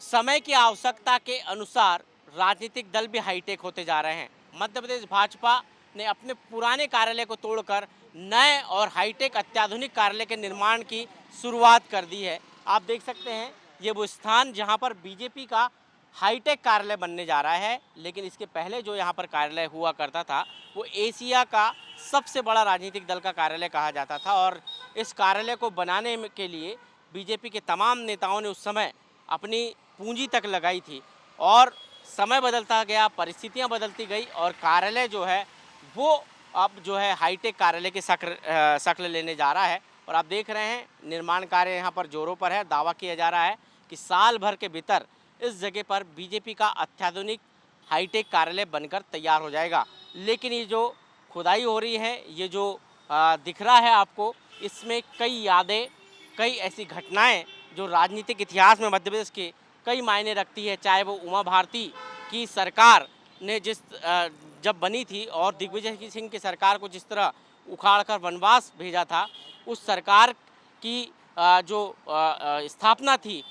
समय की आवश्यकता के अनुसार राजनीतिक दल भी हाईटेक होते जा रहे हैं। मध्य प्रदेश भाजपा ने अपने पुराने कार्यालय को तोड़कर नए और हाईटेक अत्याधुनिक कार्यालय के निर्माण की शुरुआत कर दी है। आप देख सकते हैं ये वो स्थान जहां पर बीजेपी का हाईटेक कार्यालय बनने जा रहा है, लेकिन इसके पहले जो यहाँ पर कार्यालय हुआ करता था वो एशिया का सबसे बड़ा राजनीतिक दल का कार्यालय कहा जाता था। और इस कार्यालय को बनाने के लिए बीजेपी के तमाम नेताओं ने उस समय अपनी पूंजी तक लगाई थी। और समय बदलता गया, परिस्थितियां बदलती गई और कार्यालय जो है वो अब जो है हाईटेक कार्यालय की शक्ल लेने जा रहा है। और आप देख रहे हैं निर्माण कार्य यहाँ पर जोरों पर है। दावा किया जा रहा है कि साल भर के भीतर इस जगह पर बीजेपी का अत्याधुनिक हाईटेक कार्यालय बनकर तैयार हो जाएगा। लेकिन ये जो खुदाई हो रही है, ये जो दिख रहा है आपको, इसमें कई यादें, कई ऐसी घटनाएं जो राजनीतिक इतिहास में मध्य प्रदेश के कई मायने रखती है। चाहे वो उमा भारती की सरकार ने जब बनी थी और दिग्विजय सिंह की सरकार को जिस तरह उखाड़कर वनवास भेजा था, उस सरकार की जो स्थापना थी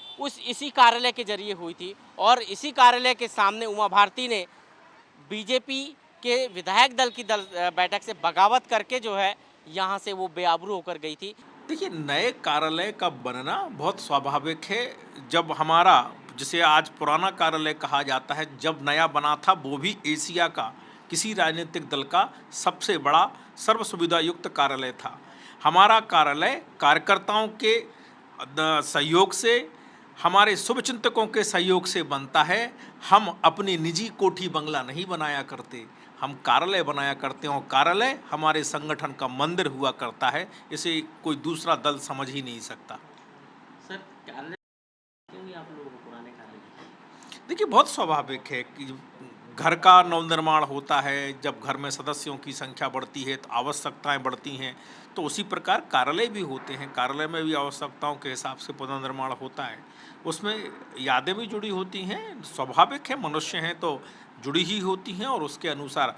इसी कार्यालय के जरिए हुई थी। और इसी कार्यालय के सामने उमा भारती ने बीजेपी के विधायक दल की बैठक से बगावत करके जो है यहाँ से वो बेआबरू होकर गई थी। देखिए, नए कार्यालय का बनना बहुत स्वाभाविक है। जब हमारा, जिसे आज पुराना कार्यालय कहा जाता है, जब नया बना था वो भी एशिया का किसी राजनीतिक दल का सबसे बड़ा सर्व सुविधा युक्त कार्यालय था। हमारा कार्यालय कार्यकर्ताओं के सहयोग से, हमारे शुभचिंतकों के सहयोग से बनता है। हम अपनी निजी कोठी बंगला नहीं बनाया करते, हम कार्यालय बनाया करते हैं और कार्यालय हमारे संगठन का मंदिर हुआ करता है। इसे कोई दूसरा दल समझ ही नहीं सकता। सर, कार्यालय क्यों नहीं आप लोगों को पुराने कार्यालय? देखिए, बहुत स्वाभाविक है कि घर का नवनिर्माण होता है, जब घर में सदस्यों की संख्या बढ़ती है तो आवश्यकताएं बढ़ती हैं, तो उसी प्रकार कार्यालय भी होते हैं। कार्यालय में भी आवश्यकताओं के हिसाब से पुनर्निर्माण होता है, उसमें यादें भी जुड़ी होती हैं। स्वाभाविक है, मनुष्य हैं तो जुड़ी ही होती हैं और उसके अनुसार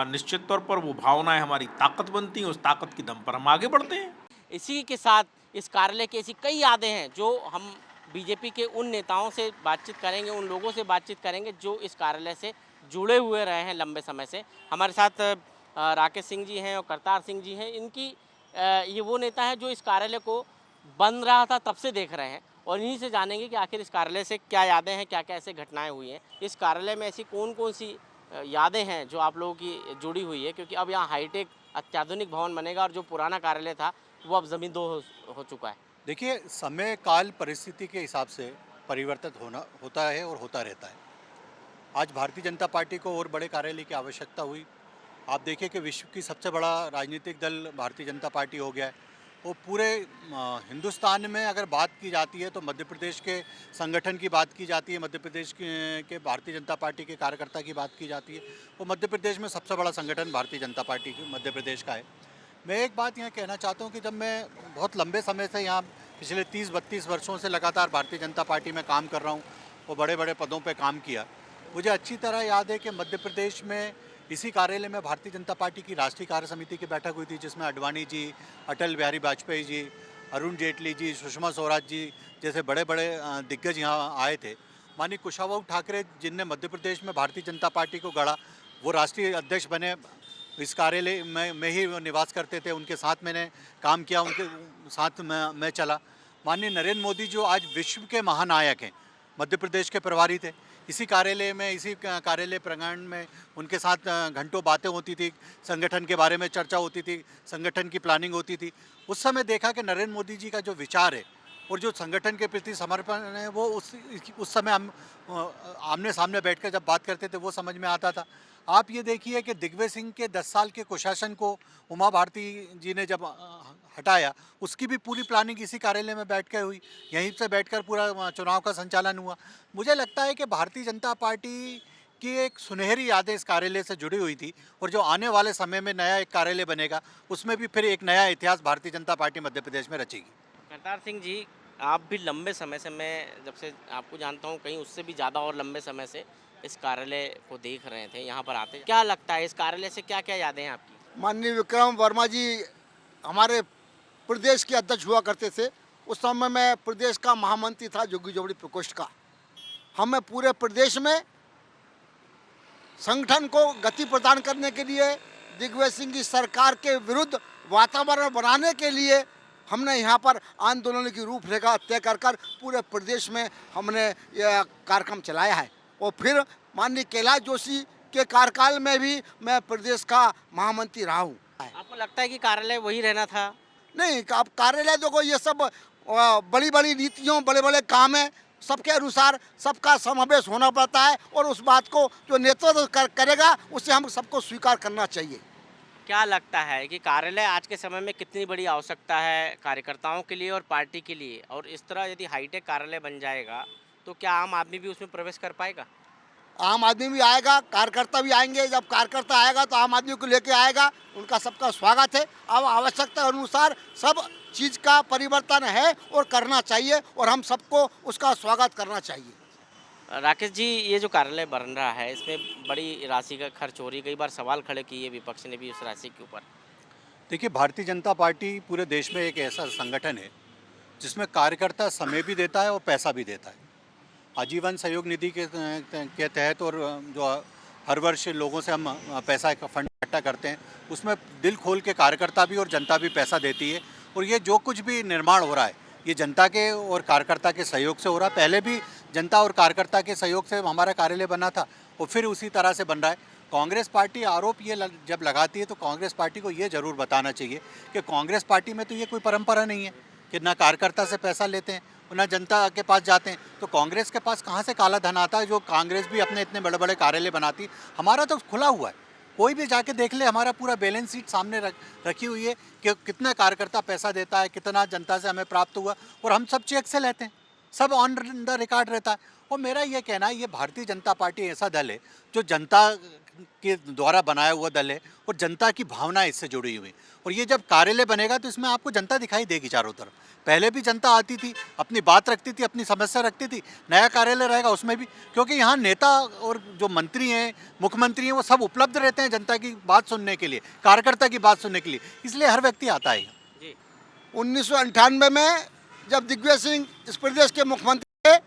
निश्चित तौर पर वो भावनाएं हमारी ताकत बनती हैं। उस ताकत के दम पर हम आगे बढ़ते हैं। इसी के साथ इस कार्यालय की ऐसी कई यादें हैं जो हम बीजेपी के उन नेताओं से बातचीत करेंगे, उन लोगों से बातचीत करेंगे जो इस कार्यालय से जुड़े हुए रहे हैं लंबे समय से। हमारे साथ राकेश सिंह जी हैं और करतार सिंह जी हैं। इनकी ये वो नेता हैं जो इस कार्यालय को बन रहा था तब से देख रहे हैं और इन्हीं से जानेंगे कि आखिर इस कार्यालय से क्या यादें हैं, क्या क्या ऐसे घटनाएं हुई हैं। इस कार्यालय में ऐसी कौन कौन सी यादें हैं जो आप लोगों की जुड़ी हुई है, क्योंकि अब यहाँ हाईटेक अत्याधुनिक भवन बनेगा और जो पुराना कार्यालय था वो अब ज़मीन दो हो चुका है। देखिए, समय काल परिस्थिति के हिसाब से परिवर्तित होता है और होता रहता है। आज भारतीय जनता पार्टी को और बड़े कार्यालय की आवश्यकता हुई। आप देखिए कि विश्व की सबसे बड़ा राजनीतिक दल भारतीय जनता पार्टी हो गया है। वो पूरे हिंदुस्तान में अगर बात की जाती है तो मध्य प्रदेश के संगठन की बात की जाती है, मध्य प्रदेश के भारतीय जनता पार्टी के कार्यकर्ता की बात की जाती है। वो मध्य प्रदेश में सबसे बड़ा संगठन भारतीय जनता पार्टी मध्य प्रदेश का है। मैं एक बात यहाँ कहना चाहता हूँ कि जब मैं बहुत लंबे समय से यहाँ पिछले 30-32 वर्षों से लगातार भारतीय जनता पार्टी में काम कर रहा हूँ और बड़े बड़े पदों पे काम किया, मुझे अच्छी तरह याद है कि मध्य प्रदेश में इसी कार्यालय में भारतीय जनता पार्टी की राष्ट्रीय कार्य समिति की बैठक हुई थी, जिसमें अडवाणी जी, अटल बिहारी वाजपेयी जी, अरुण जेटली जी, सुषमा स्वराज जी जैसे बड़े बड़े दिग्गज यहाँ आए थे। माननीय कुशाभाऊ ठाकरे, जिनने मध्य प्रदेश में भारतीय जनता पार्टी को गढ़ा, वो राष्ट्रीय अध्यक्ष बने। इस कार्यालय में ही वो निवास करते थे, उनके साथ मैंने काम किया, उनके साथ मैं चला। माननीय नरेंद्र मोदी जो आज विश्व के महानायक हैं, मध्य प्रदेश के प्रभारी थे। इसी कार्यालय में, इसी कार्यालय प्रांगण में उनके साथ घंटों बातें होती थी, संगठन के बारे में चर्चा होती थी, संगठन की प्लानिंग होती थी। उस समय देखा कि नरेंद्र मोदी जी का जो विचार है और जो संगठन के प्रति समर्पण है, वो उस समय हम आमने सामने बैठकर जब बात करते थे वो समझ में आता था। आप ये देखिए कि दिग्विजय सिंह के 10 साल के कुशासन को उमा भारती जी ने जब हटाया, उसकी भी पूरी प्लानिंग इसी कार्यालय में बैठ कर हुई। यहीं से बैठकर पूरा चुनाव का संचालन हुआ। मुझे लगता है कि भारतीय जनता पार्टी की एक सुनहरी यादें इस कार्यालय से जुड़ी हुई थी और जो आने वाले समय में नया एक कार्यालय बनेगा, उसमें भी फिर एक नया इतिहास भारतीय जनता पार्टी मध्य प्रदेश में रचेगी। करतार सिंह जी, आप भी लंबे समय से, मैं जब से आपको जानता हूँ कहीं उससे भी ज़्यादा और लंबे समय से इस कार्यालय को देख रहे थे, यहाँ पर आते। क्या लगता है इस कार्यालय से क्या क्या यादें हैं आपकी? माननीय विक्रम वर्मा जी हमारे प्रदेश के अध्यक्ष हुआ करते थे। उस समय मैं प्रदेश का महामंत्री था, जोगी जोबड़ी प्रकोष्ठ का। हमें पूरे प्रदेश में संगठन को गति प्रदान करने के लिए, दिग्विजय सिंह की सरकार के विरुद्ध वातावरण बनाने के लिए हमने यहाँ पर आंदोलन की रूपरेखा तय कर पूरे प्रदेश में हमने यह कार्यक्रम चलाया है। और फिर माननीय कैलाश जोशी के कार्यकाल में भी मैं प्रदेश का महामंत्री रहा हूँ। आपको लगता है कि कार्यालय वही रहना था? नहीं, अब कार्यालय देखो, ये सब बड़ी बड़ी नीतियों, बड़े बड़े काम है, सबके अनुसार सबका समावेश होना पड़ता है और उस बात को जो नेतृत्व करेगा उसे हम सबको स्वीकार करना चाहिए। क्या लगता है कि कार्यालय आज के समय में कितनी बड़ी आवश्यकता है कार्यकर्ताओं के लिए और पार्टी के लिए, और इस तरह यदि हाईटेक कार्यालय बन जाएगा तो क्या आम आदमी भी उसमें प्रवेश कर पाएगा? आम आदमी भी आएगा, कार्यकर्ता भी आएंगे। जब कार्यकर्ता आएगा तो आम आदमी को लेके आएगा, उनका सबका स्वागत है। अब आवश्यकता अनुसार सब चीज़ का परिवर्तन है और करना चाहिए और हम सबको उसका स्वागत करना चाहिए। राकेश जी, ये जो कार्यालय बन रहा है इसमें बड़ी राशि का खर्च हो रही है, कई बार सवाल खड़े किए विपक्ष ने भी उस राशि के ऊपर। देखिए, भारतीय जनता पार्टी पूरे देश में एक ऐसा संगठन है जिसमें कार्यकर्ता समय भी देता है और पैसा भी देता है। आजीवन सहयोग निधि के तहत और जो हर वर्ष लोगों से हम पैसा का फंड इकट्ठा करते हैं, उसमें दिल खोल के कार्यकर्ता भी और जनता भी पैसा देती है। और ये जो कुछ भी निर्माण हो रहा है ये जनता के और कार्यकर्ता के सहयोग से हो रहा है। पहले भी जनता और कार्यकर्ता के सहयोग से हमारा कार्यालय बना था और फिर उसी तरह से बन रहा है। कांग्रेस पार्टी आरोप ये जब लगाती है तो कांग्रेस पार्टी को ये ज़रूर बताना चाहिए कि कांग्रेस पार्टी में तो ये कोई परंपरा नहीं है कि ना कार्यकर्ता से पैसा लेते हैं और ना जनता के पास जाते हैं। तो कांग्रेस के पास कहाँ से काला धन आता है जो कांग्रेस भी अपने इतने बड़े बड़े कार्यालय बनाती? हमारा तो खुला हुआ है, कोई भी जाके देख ले, हमारा पूरा बैलेंस शीट सामने रखी हुई है कि कितना कार्यकर्ता पैसा देता है, कितना जनता से हमें प्राप्त हुआ, और हम सब चेक से लेते हैं, सब ऑन द रिकॉर्ड रहता है। और मेरा ये कहना है, ये भारतीय जनता पार्टी ऐसा दल है जो जनता के द्वारा बनाया हुआ दल है और जनता की भावना इससे जुड़ी हुई। और ये जब कार्यालय बनेगा तो इसमें आपको जनता दिखाई देगी चारों तरफ। पहले भी जनता आती थी, अपनी बात रखती थी, अपनी समस्या रखती थी। नया कार्यालय रहेगा उसमें भी, क्योंकि यहाँ नेता और जो मंत्री हैं, मुख्यमंत्री हैं, वो सब उपलब्ध रहते हैं जनता की बात सुनने के लिए, कार्यकर्ता की बात सुनने के लिए, इसलिए हर व्यक्ति आता है। 1998 में जब दिग्विजय सिंह इस प्रदेश के मुख्यमंत्री थे,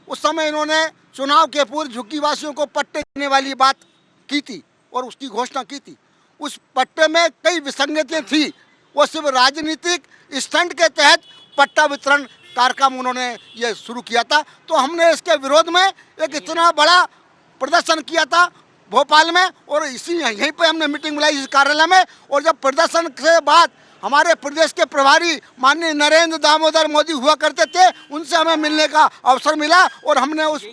उस समय इन्होंने चुनाव के पूर्व झुग्गीवासियों को पट्टे देने वाली बात की थी और उसकी घोषणा की थी। उस पट्टे में कई विसंगतियां थी, वो सिर्फ राजनीतिक स्टंट के तहत पट्टा वितरण कार्यक्रम उन्होंने ये शुरू किया था। तो हमने इसके विरोध में एक इतना बड़ा प्रदर्शन किया था भोपाल में, और इसी यहीं पे हमने मीटिंग बुलाई इस कार्यालय में। और जब प्रदर्शन के बाद हमारे प्रदेश के प्रभारी माननीय नरेंद्र दामोदर मोदी हुआ करते थे, उनसे हमें मिलने का अवसर मिला और हमने उस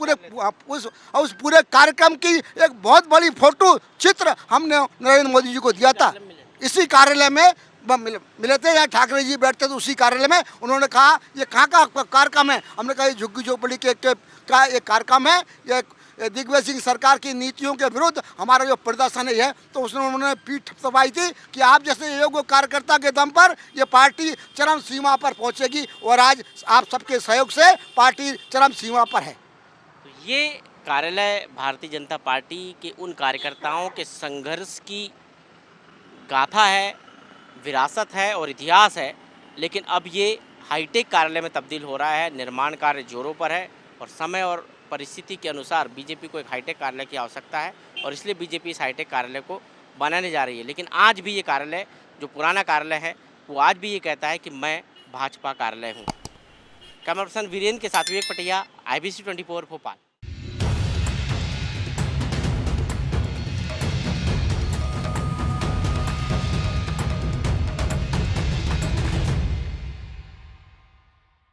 पूरे कार्यक्रम की एक बहुत बड़ी फोटो चित्र हमने नरेंद्र मोदी जी को दिया था। इसी कार्यालय में मिले थे, यहाँ ठाकरे जी बैठते थे उसी कार्यालय में। उन्होंने कहा ये कहाँ का कार्यक्रम है? हमने कहा ये झुग्गी झोपड़ी का एक कार्यक्रम है, ये दिग्विजय सिंह सरकार की नीतियों के विरुद्ध हमारा जो प्रदर्शन है। तो उसने उन्होंने पीठ थपथपाई थी कि आप जैसे योग्य कार्यकर्ता के दम पर ये पार्टी चरम सीमा पर पहुंचेगी, और आज आप सबके सहयोग से पार्टी चरम सीमा पर है। तो ये कार्यालय भारतीय जनता पार्टी के उन कार्यकर्ताओं के संघर्ष की गाथा है, विरासत है और इतिहास है, लेकिन अब ये हाईटेक कार्यालय में तब्दील हो रहा है। निर्माण कार्य जोरों पर है और समय और परिस्थिति के अनुसार बीजेपी को एक हाईटेक कार्यालय की आवश्यकता है और इसलिए बीजेपी इस हाईटेक कार्यालय को बनाने जा रही है। लेकिन आज भी ये कार्यालय, जो पुराना कार्यालय है, वो आज भी ये कहता है कि मैं भाजपा कार्यालय हूँ। कैमरा पर्सन वीरेंद्र के साथ विवेक पटिया, IBC 24 भोपाल।